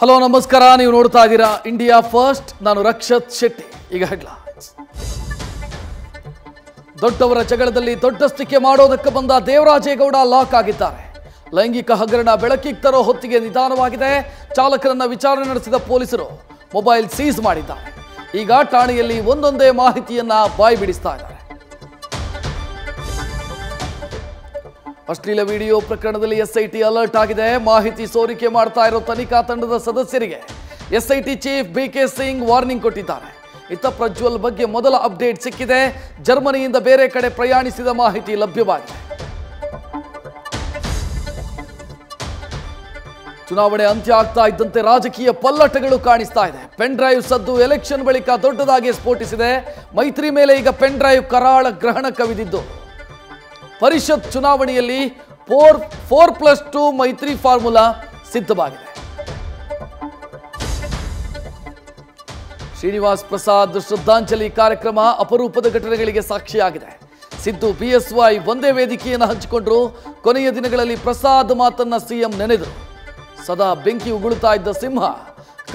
Hello ನಮಸ್ಕಾರ, ನೀವು ನೋಡ್ತಾ ಇದ್ದೀರಾ ಇಂಡಿಯಾ ಫಸ್ಟ್. ನಾನು ರಕ್ಷತ್ ಶೆಟ್ಟಿ. ಈಗ ಹೆಡ್ಲೈನ್ಸ್. ದೊಡ್ಡವರ ಜಗಳದಲ್ಲಿ ದೊಡ್ಡಸ್ತಿಕೆ ಮಾಡೋದಕ್ಕೆ ಬಂದ ದೇವರಾಜೇಗೌಡ ಲಾಕ್ ಆಗಿದ್ದಾರೆ. ಲೈಂಗಿಕ ಹಗರಣ ಬೆಳಕಿಗೆ ತರೋ ಹೊತ್ತಿಗೆ ನಿಧಾನವಾಗಿದೆ. ಚಾಲಕರನ್ನ ವಿಚಾರಣೆ ನಡೆಸಿದ ಪೊಲೀಸರು ಮೊಬೈಲ್ ಸೀಸ್ ಮಾಡಿದ್ದಾರೆ. ಈಗ ಠಾಣೆಯಲ್ಲಿ ಒಂದೊಂದೇ ಮಾಹಿತಿಯನ್ನ ಬಾಯಿ ಬಿಡಿಸ್ತಾ ಇದ್ದಾರೆ. ಅಶ್ಲೀಲ ವಿಡಿಯೋ ಪ್ರಕರಣದಲ್ಲಿ ಎಸ್ಐಟಿ ಅಲರ್ಟ್ ಆಗಿದೆ. ಮಾಹಿತಿ ಸೋರಿಕೆ ಮಾಡ್ತಾ ಇರೋ ತನಿಖಾ ತಂಡದ ಸದಸ್ಯರಿಗೆ SIT chief BK Singh warning ಕೊಟ್ಟಿದ್ದಾರೆ. ಇತ್ತ ಪ್ರಜ್ವಲ್ ಬಗ್ಗೆ ಮೊದಲ ಅಪ್ಡೇಟ್ ಸಿಕ್ಕಿದೆ. ಜರ್ಮನಿಯಿಂದ ಬೇರೆ ಕಡೆ ಪ್ರಯಾಣಿಸಿದ ಮಾಹಿತಿ ಲಭ್ಯವಾಗಿದೆ. ಚುನಾವಣೆ ಅಂತ್ಯ ಆಗ್ತಾ ಇದ್ದಂತೆ ರಾಜಕೀಯ ಪಲ್ಲಟಗಳು ಕಾಣಿಸ್ತಾ ಇದೆ. ಪೆನ್ ಡ್ರೈವ್ ಸದ್ದು ಎಲೆಕ್ಷನ್ ಬಳಿಕ ದೊಡ್ಡದಾಗಿ ಸ್ಫೋಟಿಸಿದೆ. ಮೈತ್ರಿ ಮೇಲೆ ಈಗ ಪೆನ್ ಡ್ರೈವ್ ಕರಾಳ ಗ್ರಹಣ ಕವಿದಿದ್ದು ಪರಿಷತ್ ಚುನಾವಣೆಯಲ್ಲಿ 4+2 ಮೈತ್ರಿ ಫಾರ್ಮುಲಾ ಸಿದ್ಧವಾಗಿದೆ. ಶ್ರೀನಿವಾಸ್ ಪ್ರಸಾದ್ ಶ್ರದ್ಧಾಂಜಲಿ ಕಾರ್ಯಕ್ರಮ ಅಪರೂಪದ ಘಟನೆಗಳಿಗೆ ಸಾಕ್ಷಿಯಾಗಿದೆ. ಸಿದ್ದು ಬಿಎಸ್ವೈ ಒಂದೇ ವೇದಿಕೆಯನ್ನು ಹಂಚಿಕೊಂಡ್ರು. ಕೊನೆಯ ದಿನಗಳಲ್ಲಿ ಪ್ರಸಾದ್ ಮಾತನ್ನ ಸಿಎಂ ನೆನೆದರು. ಸದಾ ಬೆಂಕಿ ಉಗುಳುತ್ತಾ ಇದ್ದ ಸಿಂಹ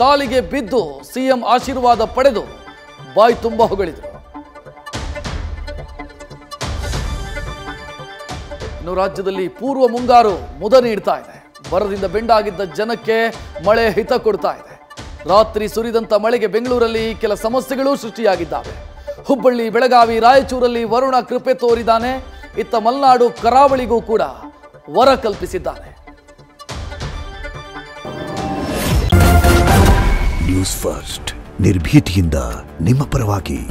ಕಾಲಿಗೆ ಬಿದ್ದು ಸಿಎಂ ಆಶೀರ್ವಾದ ಪಡೆದು ಬಾಯಿ ತುಂಬ ಹೊಗಳಿದರು. ಇನ್ನು ರಾಜ್ಯದಲ್ಲಿ ಪೂರ್ವ ಮುಂಗಾರು ಮುದ ನೀಡ್ತಾ ಇದೆ. ಬರದಿಂದ ಬೆಂಡಾಗಿದ್ದ ಜನಕ್ಕೆ ಮಳೆ ಹಿತ ಕೊಡ್ತಾ ಇದೆ. ರಾತ್ರಿ ಸುರಿದಂತ ಮಳೆಗೆ ಬೆಂಗಳೂರಲ್ಲಿ ಕೆಲ ಸಮಸ್ಯೆಗಳು ಸೃಷ್ಟಿಯಾಗಿದ್ದಾವೆ. ಹುಬ್ಬಳ್ಳಿ, ಬೆಳಗಾವಿ, ರಾಯಚೂರಲ್ಲಿ ವರುಣ ಕೃಪೆ ತೋರಿದ್ದಾನೆ. ಇತ್ತ ಮಲೆನಾಡು ಕರಾವಳಿಗೂ ಕೂಡ ವರ ಕಲ್ಪಿಸಿದ್ದಾನೆ. ನ್ಯೂಸ್ ಫಸ್ಟ್ ನಿರ್ಭೀತಿಯಿಂದ ನಿಮ್ಮ ಪರವಾಗಿ.